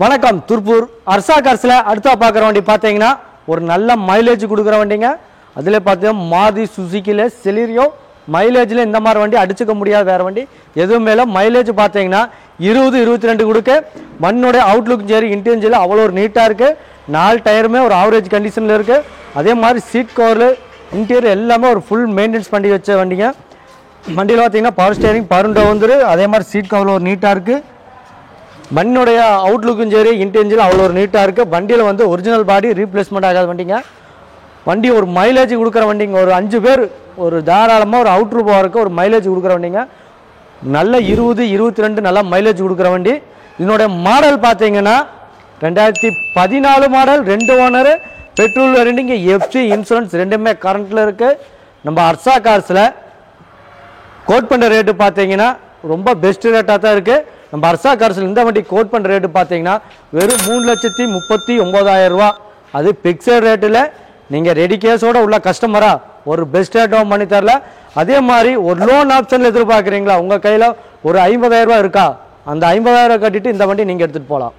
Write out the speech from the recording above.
வணக்கம். திருப்பூர் அர்சா கார்ஸ்ல அடுத்த பார்க்குற வண்டி பார்த்தீங்கன்னா ஒரு நல்ல மைலேஜ் கொடுக்குற வண்டிங்க. அதில் பார்த்தீங்கன்னா மாருதி சுசுக்கியில் செலிரியோ மைலேஜில் இந்த மாதிரி வண்டி அடிச்சுக்க முடியாது வேறு வண்டி எதுவும் மேலே. மைலேஜ் பார்த்தீங்கன்னா 20-22 கொடுக்க. மண்ணோடைய அவுட்லுக் சரி இன்டீரியர் அவ்வளோ ஒரு நீட்டாக இருக்குது. 4 டயருமே ஒரு ஆவரேஜ் கண்டிஷனில் இருக்குது. அதே மாதிரி சீட் கவரில் இன்டீரியர் எல்லாமே ஒரு ஃபுல் மெயின்டெனன்ஸ் பண்ணி வச்ச வண்டிங்க. வண்டியில் பார்த்தீங்கன்னா பவர் ஸ்டேரிங் பருண்டை வந்துரு. அதே மாதிரி சீட் கவரில் ஒரு நீட்டாக இருக்குது. வண்டியோடைய அவுட்லுக்கும் சரி இன்டீரியர் அவ்வளோ ஒரு நீட்டாக இருக்குது. வண்டியில் வந்து ஒரிஜினல் பாடி ரீப்ளேஸ்மெண்ட் ஆகாத வண்டிங்க. வண்டி ஒரு மைலேஜ் கொடுக்குற வண்டிங்க. ஒரு 5 பேர் ஒரு தாராளமாக ஒரு அவுட்ரு போகிறதுக்கு ஒரு மைலேஜ் கொடுக்குற வண்டிங்க. நல்ல 20-22 நல்லா மைலேஜ் கொடுக்குற வண்டி. இதனுடைய மாடல் பார்த்தீங்கன்னா 2014 மாடல், 2 ஓனரு, பெட்ரோல் வேரியண்ட்டுங்க, எஃப்சி இன்சூரன்ஸ் ரெண்டுமே கரண்ட்டில் இருக்குது. நம்ம அர்சா கார்ஸில் கோட் பண்ணுற ரேட்டு பார்த்தீங்கன்னா ரொம்ப பெஸ்ட் ரேட்டாக தான் இருக்குது. நம்ம அர்சா கார்ஸில் இந்த வண்டி கோட் பண்ணுற ரேட்டு பார்த்தீங்கன்னா வெறும் 3,39,000 ரூபா. அது பிக்சட் ரேட்டில் நீங்கள் ரெடி கேஸோடு உள்ள கஸ்டமராக ஒரு பெஸ்ட் ரேட்டும் பண்ணி தரல. அதே மாதிரி ஒரு லோன் ஆப்ஷனில் எதிர்பார்க்குறீங்களா, உங்கள் கையில் ஒரு 50,000 ரூபா இருக்கா, அந்த 50,000 கட்டிட்டு இந்த வண்டி நீங்கள் எடுத்துகிட்டு போகலாம்.